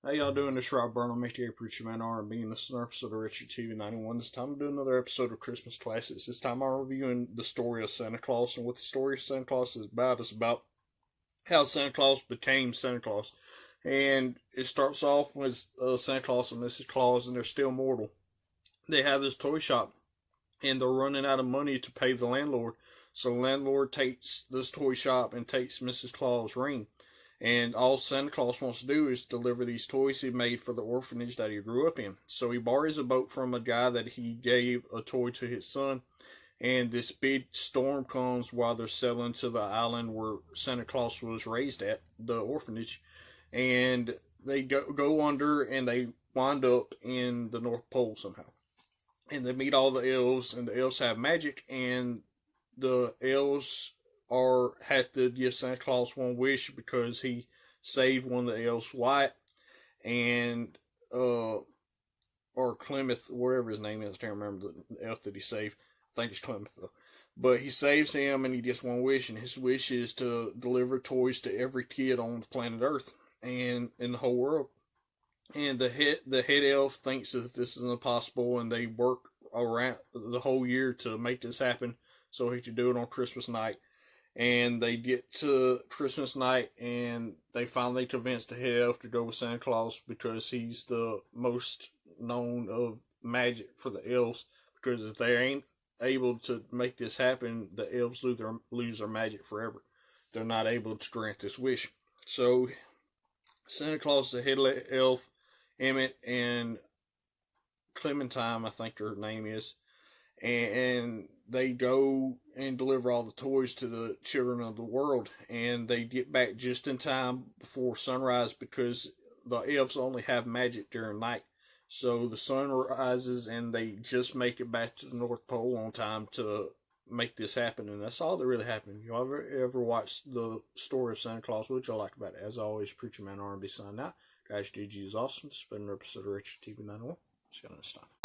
How y'all doing? This is Rob Burnham, aka Preacher Man R&B, and this is an episode of Richard TV 91. This time I'm doing another episode of Christmas Classics. This time I'm reviewing the story of Santa Claus, and what the story of Santa Claus is about how Santa Claus became Santa Claus. And it starts off with Santa Claus and Mrs. Claus, and they're still mortal. They have this toy shop, and they're running out of money to pay the landlord. So the landlord takes this toy shop and takes Mrs. Claus' ring. And all Santa Claus wants to do is deliver these toys he made for the orphanage that he grew up in. So he borrows a boat from a guy that he gave a toy to his son. And this big storm comes while they're sailing to the island where Santa Claus was raised at, the orphanage. And they go under, and they wind up in the North Pole somehow. And they meet all the elves, and the elves have magic, and the elves had to give Santa Claus one wish because he saved one of the elves, White, and or Clemeth, whatever his name is. I can't remember the elf that he saved. I think it's Clemeth though. But he saves him, and he gets one wish, and his wish is to deliver toys to every kid on the planet Earth and in the whole world. And the head elf thinks that this is impossible, and they work around the whole year to make this happen so he can do it on Christmas night. And they get to Christmas night, and they finally convince the head elf to go with Santa Claus because he's the most known of magic for the elves. Because if they ain't able to make this happen, the elves lose their magic forever. They're not able to grant this wish. So Santa Claus, the head elf, Emmett, and Clementine, I think her name is, and they go and deliver all the toys to the children of the world, and they get back just in time before sunrise because the elves only have magic during night. So the sun rises, and they just make it back to the North Pole on time to make this happen, and that's all that really happened. You ever watched the story of Santa Claus? What y'all like about it? As always, Preacher Man R&B signing out. Guys, GG is awesome. It's been an episode of Richard TV 91. See you next time.